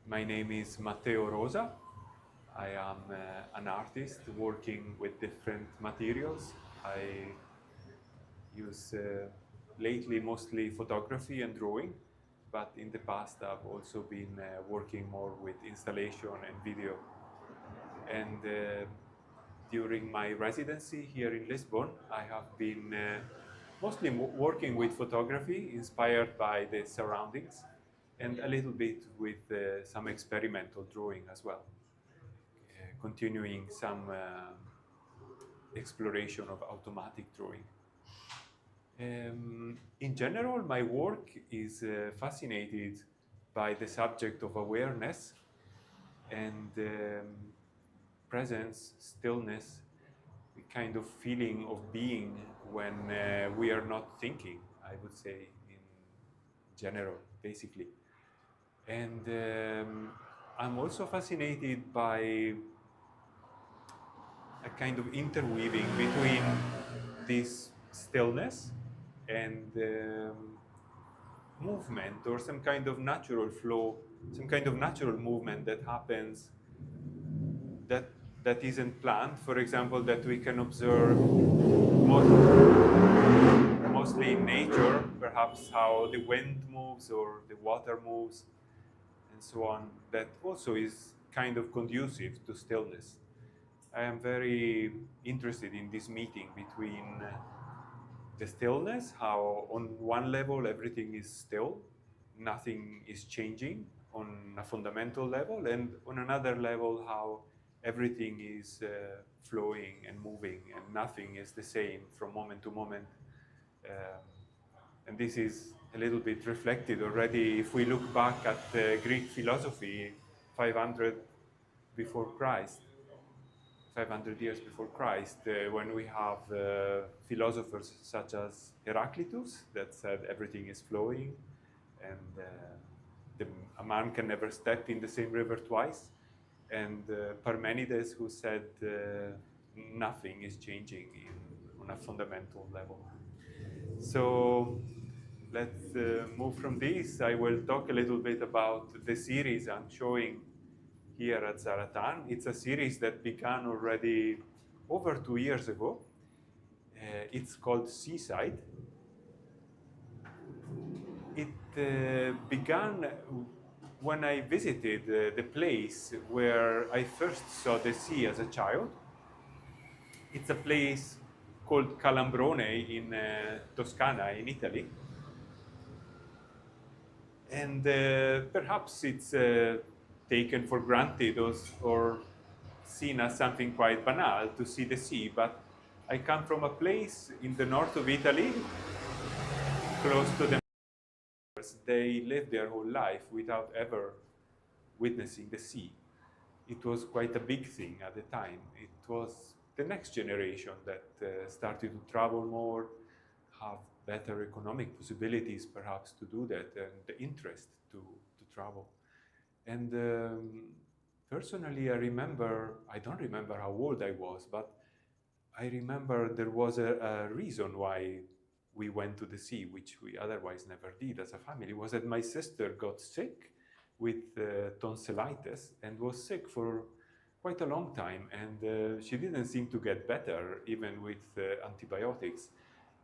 My name is Matteo Rosa. I am an artist working with different materials. I use lately mostly photography and drawing, but in the past I've also been working more with installation and video. And during my residency here in Lisbon, I have been mostly working with photography inspired by the surroundings and a little bit with some experimental drawing as well, continuing some exploration of automatic drawing. In general, my work is fascinated by the subject of awareness and presence, stillness, a kind of feeling of being when we are not thinking, I would say, in general, basically. And I'm also fascinated by a kind of interweaving between this stillness and movement, or some kind of natural flow, some kind of natural movement that happens that isn't planned. For example, that we can observe mostly in nature, perhaps how the wind moves or the water moves and so on, that also is kind of conducive to stillness. I am very interested in this meeting between the stillness, how on one level everything is still, nothing is changing on a fundamental level, and on another level how everything is flowing and moving and nothing is the same from moment to moment. And this is a little bit reflected already if we look back at Greek philosophy 500 before Christ. 500 years before Christ, when we have philosophers such as Heraclitus that said everything is flowing and a man can never step in the same river twice, and Parmenides who said nothing is changing on a fundamental level. So let's move from this. I will talk a little bit about the series I'm showing here at Zaratan. It's a series that began already over 2 years ago. It's called Seaside. It began when I visited the place where I first saw the sea as a child. It's a place called Calambrone in Toscana in Italy. And perhaps it's taken for granted or seen as something quite banal to see the sea, but I come from a place in the north of Italy, close to the mountains. They lived their whole life without ever witnessing the sea. It was quite a big thing at the time. It was the next generation that started to travel more, have better economic possibilities perhaps to do that, and the interest to travel. And personally, I don't remember how old I was, but I remember there was a reason why we went to the sea, which we otherwise never did as a family, was that my sister got sick with tonsillitis and was sick for quite a long time, and she didn't seem to get better even with antibiotics.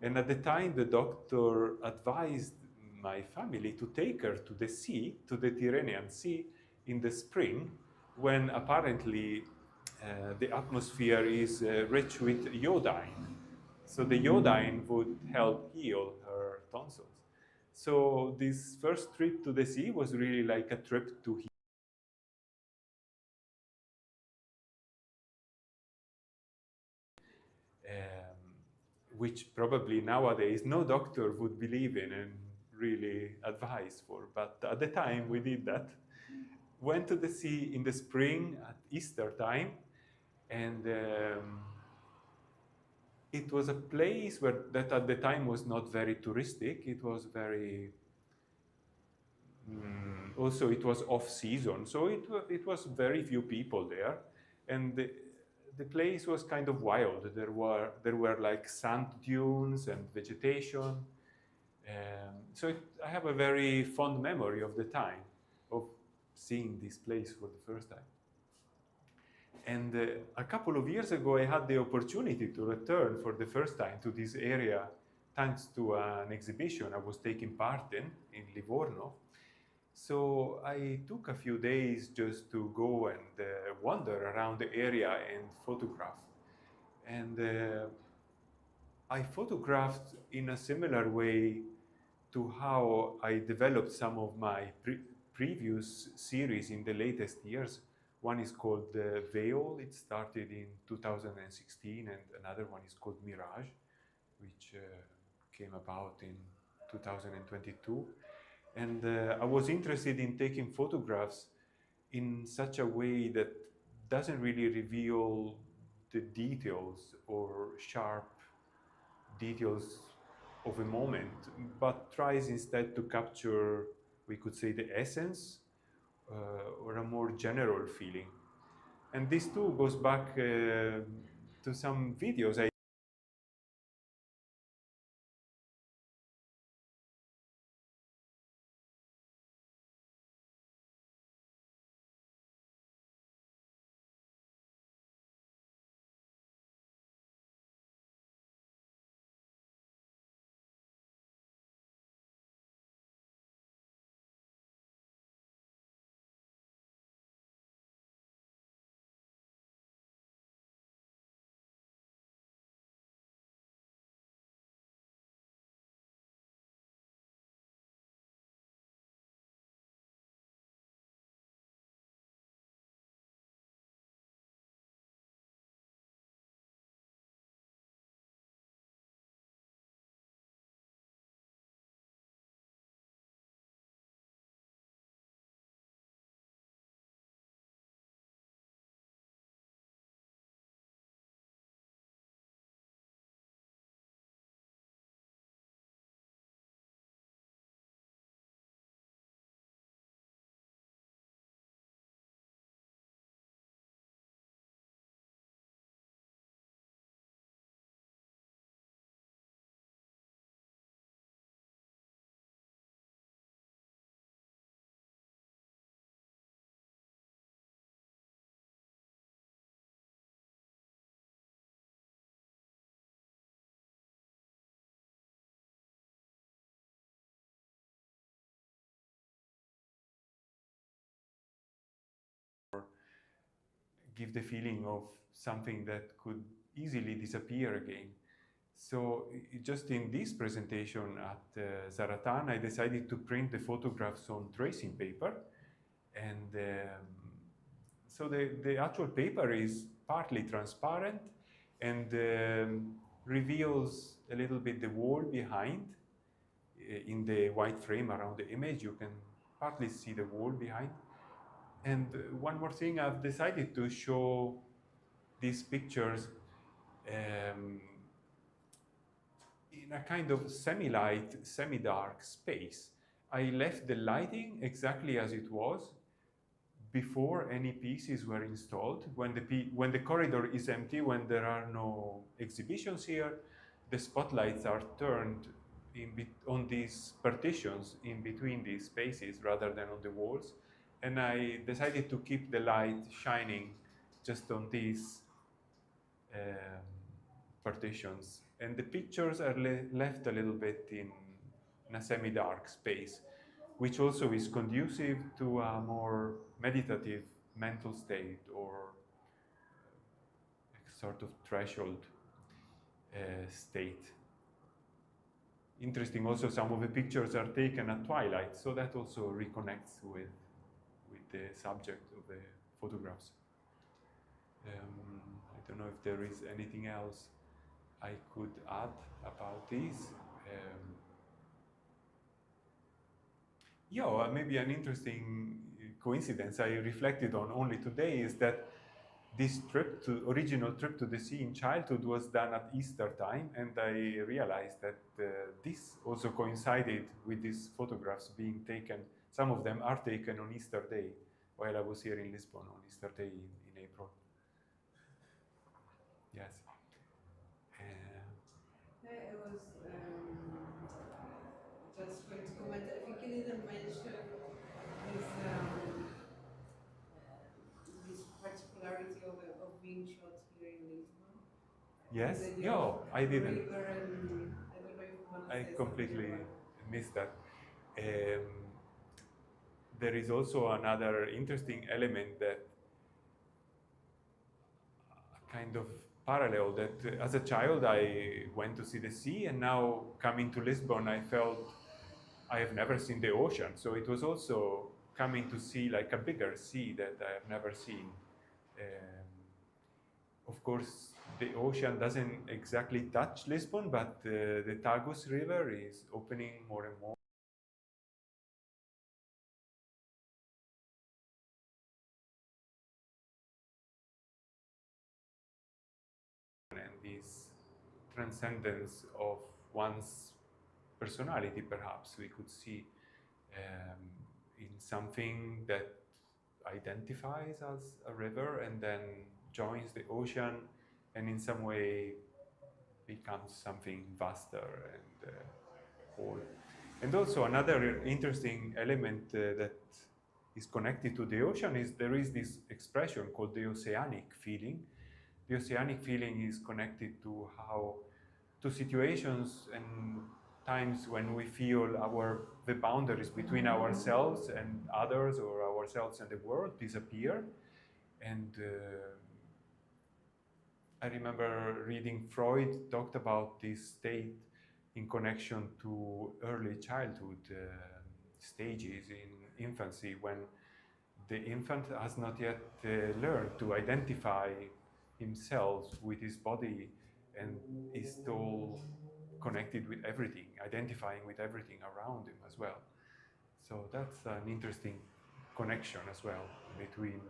And at the time, the doctor advised my family to take her to the sea, to the Tyrrhenian Sea, in the spring, when apparently the atmosphere is rich with iodine. So the iodine would help heal her tonsils. So this first trip to the sea was really like a trip to heal. Which probably nowadays no doctor would believe in and really advise for. But at the time we did that. Went to the sea in the spring at Easter time, and it was a place that at the time was not very touristic. It was very, also it was off season, so it was very few people there, and the place was kind of wild. There were like sand dunes and vegetation. So I have a very fond memory of the time, of seeing this place for the first time. And a couple of years ago, I had the opportunity to return for the first time to this area thanks to an exhibition I was taking part in Livorno. So I took a few days just to go and wander around the area and photograph. And I photographed in a similar way to how I developed some of my previous series in the latest years. One is called Veil. It started in 2016, and another one is called Mirage, which came about in 2022. And I was interested in taking photographs in such a way that doesn't really reveal the details or sharp details of a moment, but tries instead to capture, we could say, the essence or a more general feeling. And this too goes back to some videos I give the feeling of something that could easily disappear again. So just in this presentation at Zaratan, I decided to print the photographs on tracing paper. And so the actual paper is partly transparent and reveals a little bit the wall behind. In the white frame around the image, you can partly see the wall behind. And one more thing, I've decided to show these pictures in a kind of semi-light, semi-dark space. I left the lighting exactly as it was before any pieces were installed. When the corridor is empty, when there are no exhibitions here, the spotlights are turned on these partitions in between these spaces rather than on the walls. And I decided to keep the light shining just on these partitions. And the pictures are left a little bit in a semi-dark space, which also is conducive to a more meditative mental state or a sort of threshold state. Interesting also, some of the pictures are taken at twilight, so that also reconnects with the subject of the photographs. I don't know if there is anything else I could add about this. Yeah, maybe an interesting coincidence I reflected on only today is that this original trip to the sea in childhood was done at Easter time, and I realized that this also coincided with these photographs being taken. Some of them are taken on Easter Day, while I was here in Lisbon on Easter Day in April. Yes. I was just going to comment. I think you didn't mention this Yes? The No, I didn't. river and I don't know if you want to I say completely something about missed that. There is also another interesting element that kind of parallel that as a child I went to see the sea, and now coming to Lisbon I felt I have never seen the ocean, so it was also coming to see like a bigger sea that I have never seen. Of course, the ocean doesn't exactly touch Lisbon, but the Tagus River is opening more and more. And this transcendence of one's personality, perhaps we could see in something that identifies as a river and then joins the ocean and in some way becomes something vaster and whole. And also another interesting element that is connected to the ocean is there is this expression called the oceanic feeling. The oceanic feeling is connected to how to situations and times when we feel the boundaries between ourselves and others or ourselves and the world disappear. And I remember reading Freud talked about this state in connection to early childhood stages in infancy when the infant has not yet learned to identify himself with his body and is still connected with everything, identifying with everything around him as well. So that's an interesting connection as well between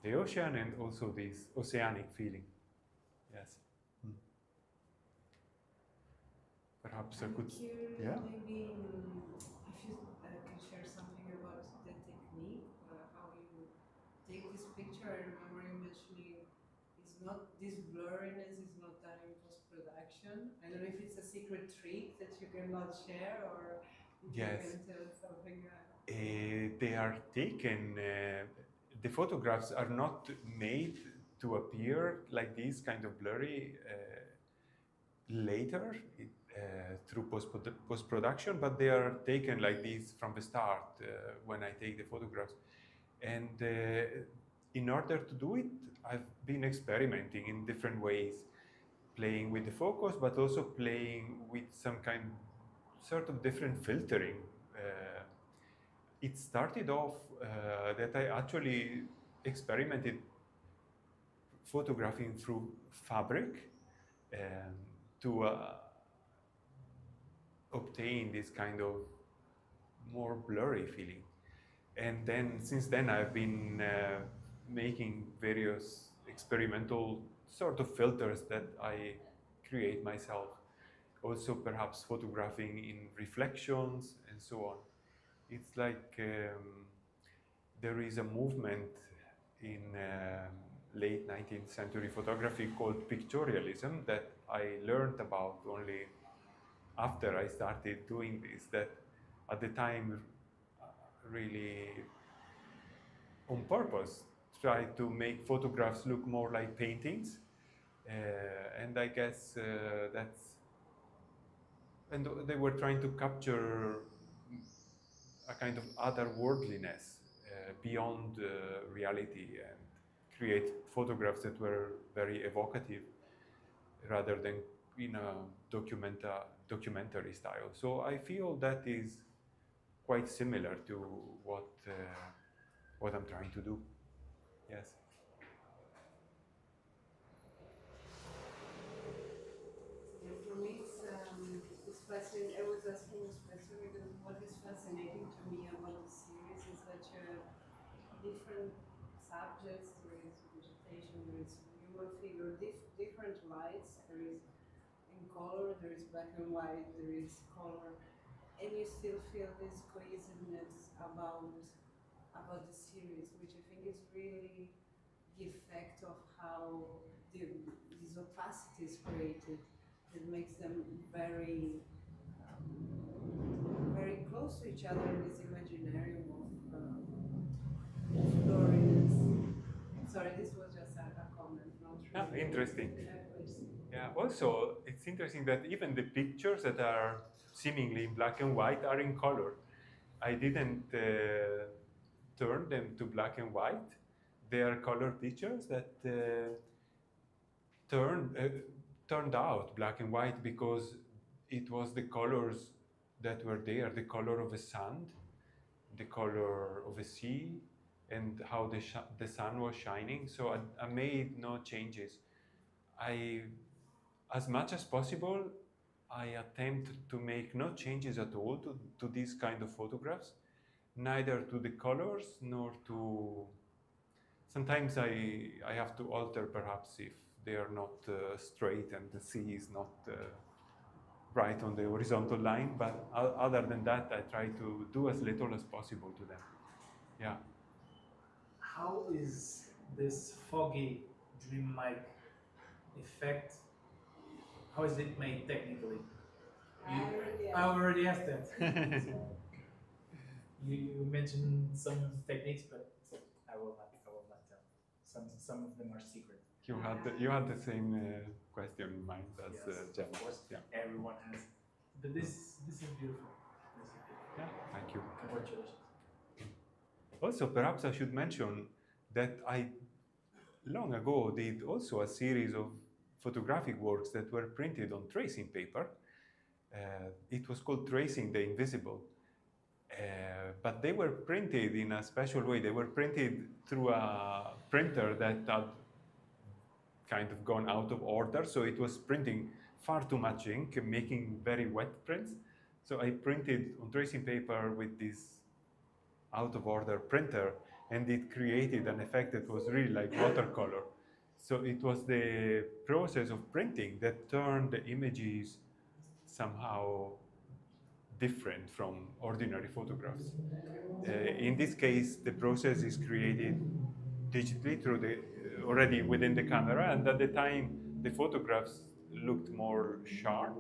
the ocean and also this oceanic feeling. Yes. Perhaps I could. curious, Yeah. maybe if you can share something about the technique, how you take this picture. I remember you mentioning it's not this blurriness is not done in post production. I don't know if it's a secret trick that you cannot share or if Yes. you can tell something. They are taken. The photographs are not made to appear like this, kind of blurry later through post production, but they are taken like this from the start when I take the photographs. And in order to do it, I've been experimenting in different ways, playing with the focus, but also playing with some sort of different filtering. It started off that I actually experimented photographing through fabric um, to obtain this kind of more blurry feeling. And then since then I've been making various experimental sort of filters that I create myself. Also perhaps photographing in reflections and so on. It's like there is a movement in late 19th century photography called Pictorialism that I learned about only after I started doing this, that at the time really on purpose tried to make photographs look more like paintings. And I guess and they were trying to capture a kind of otherworldliness beyond reality and create photographs that were very evocative rather than in a documentary style. So I feel that is quite similar to what I'm trying to do. Yes. Yeah, for me, it's fascinating. I was asking especially because what is fascinating to me about the series is that you have different subjects. There is vegetation, there is human figure, different lights. There is in color, there is black and white, there is color, and you still feel this cohesiveness about the series, which I think is really the effect of how these opacities created. It makes them very close to each other in this imaginarium of blurriness. Sorry, this was just a comment, not really. Interesting. Yeah, also, it's interesting that even the pictures that are seemingly in black and white are in color. I didn't turn them to black and white. They are color pictures that turned, uh, turned out black and white because it was the colors that were there, the color of the sand, the color of the sea, and how the sun was shining. So I made no changes. I, as much as possible, I attempt to make no changes at all to these kind of photographs, neither to the colors nor to. Sometimes I have to alter perhaps if they are not straight and the sea is not right on the horizontal line, but other than that, I try to do as little as possible to them. Yeah. How is this foggy, dreamlike effect? How is it made technically? I already asked that. You mentioned some techniques, but I will not tell. Some of them are secret. You had the same question in mind as Gemma. Of course, yeah. Everyone has. But this is beautiful. Yeah, thank you. Congratulations. Also, perhaps I should mention that I long ago did also a series of photographic works that were printed on tracing paper. It was called Tracing the Invisible. But they were printed in a special way. They were printed through a printer that had kind of gone out of order. So it was printing far too much ink, making very wet prints. So I printed on tracing paper with this out of order printer, and it created an effect that was really like watercolor. So it was the process of printing that turned the images somehow different from ordinary photographs. In this case, the process is created digitally through the already within the camera, and at the time the photographs looked more sharp,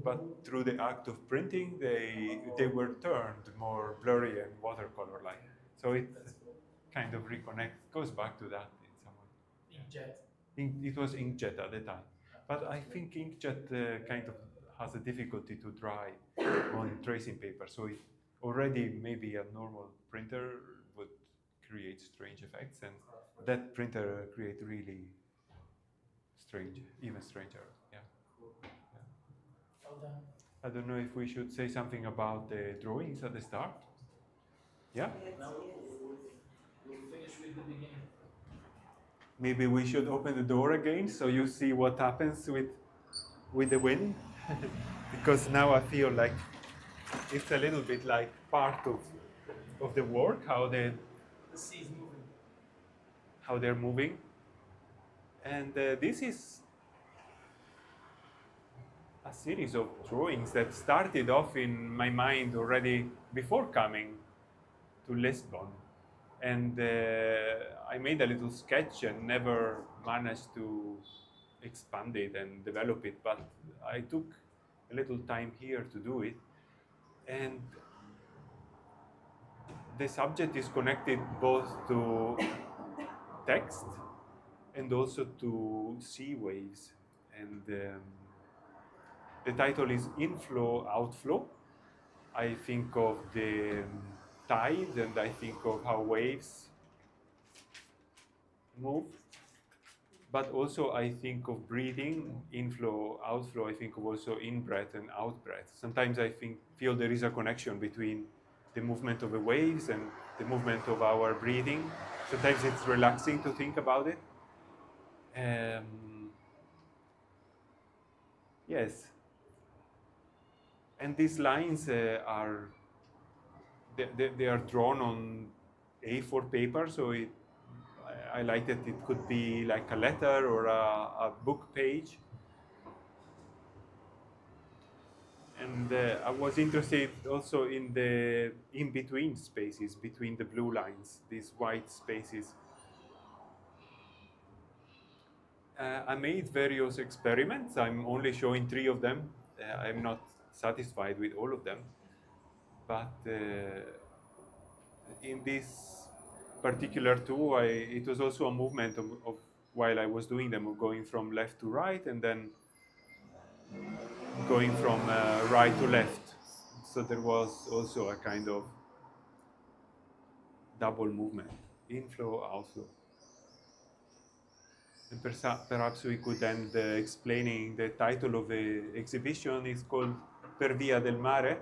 but through the act of printing, they were turned more blurry and watercolor-like. So it kind of goes back to that in some way. Inkjet. It was inkjet at the time, but I think inkjet kind of has a difficulty to dry on tracing paper. So it already maybe a normal printer would create strange effects, and that printer create really strange, even stranger. Yeah. Well done. I don't know if we should say something about the drawings at the start. Yeah. Now we'll finish with the beginning. Maybe we should open the door again so you see what happens with the wind. Because now I feel like it's a little bit like part of the work, how the sea is moving. How they're moving. And this is a series of drawings that started off in my mind already before coming to Lisbon. And I made a little sketch and never managed to expand it and develop it, but I took a little time here to do it. And the subject is connected both to text and also to sea waves. And the title is Inflow, Outflow. I think of the tide, and I think of how waves move. But also I think of breathing, inflow, outflow. I think of also in-breath and out-breath. Sometimes I feel there is a connection between the movement of the waves and the movement of our breathing. Sometimes it's relaxing to think about it. Yes. And these lines they are drawn on A4 paper, so I like that it could be like a letter or a book page. And I was interested also in the in-between spaces, between the blue lines, these white spaces. I made various experiments. I'm only showing 3 of them. I'm not satisfied with all of them. But in this particular two, it was also a movement of while I was doing them, going from left to right and then going from right to left. So there was also a kind of double movement, inflow, outflow. And perhaps we could end explaining the title of the exhibition is called Per via del mare.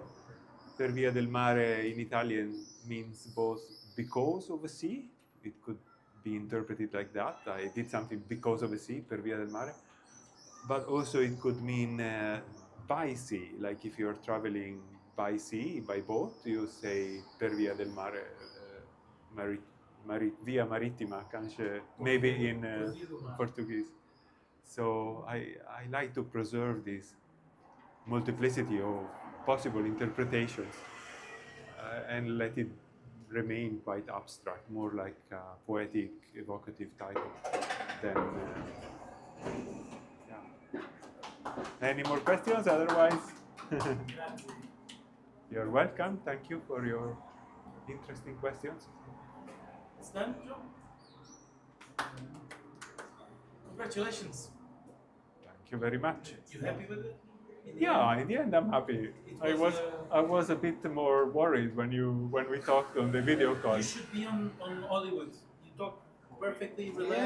Per via del mare in Italian means both because of the sea. It could be interpreted like that. I did something because of the sea, per via del mare. But also it could mean by sea, like if you're traveling by sea, by boat, you say per via del mare, via marittima, maybe in Portuguese. So I like to preserve this multiplicity of possible interpretations and let it remain quite abstract, more like a poetic, evocative title than. Any more questions? Otherwise, you're welcome. Thank you for your interesting questions. It's done, Joe? Congratulations. Thank you very much. You happy with it? Yeah, in the end, I'm happy. I was a bit more worried when we talked on the video call. You should be on Hollywood. You talk perfectly relaxed.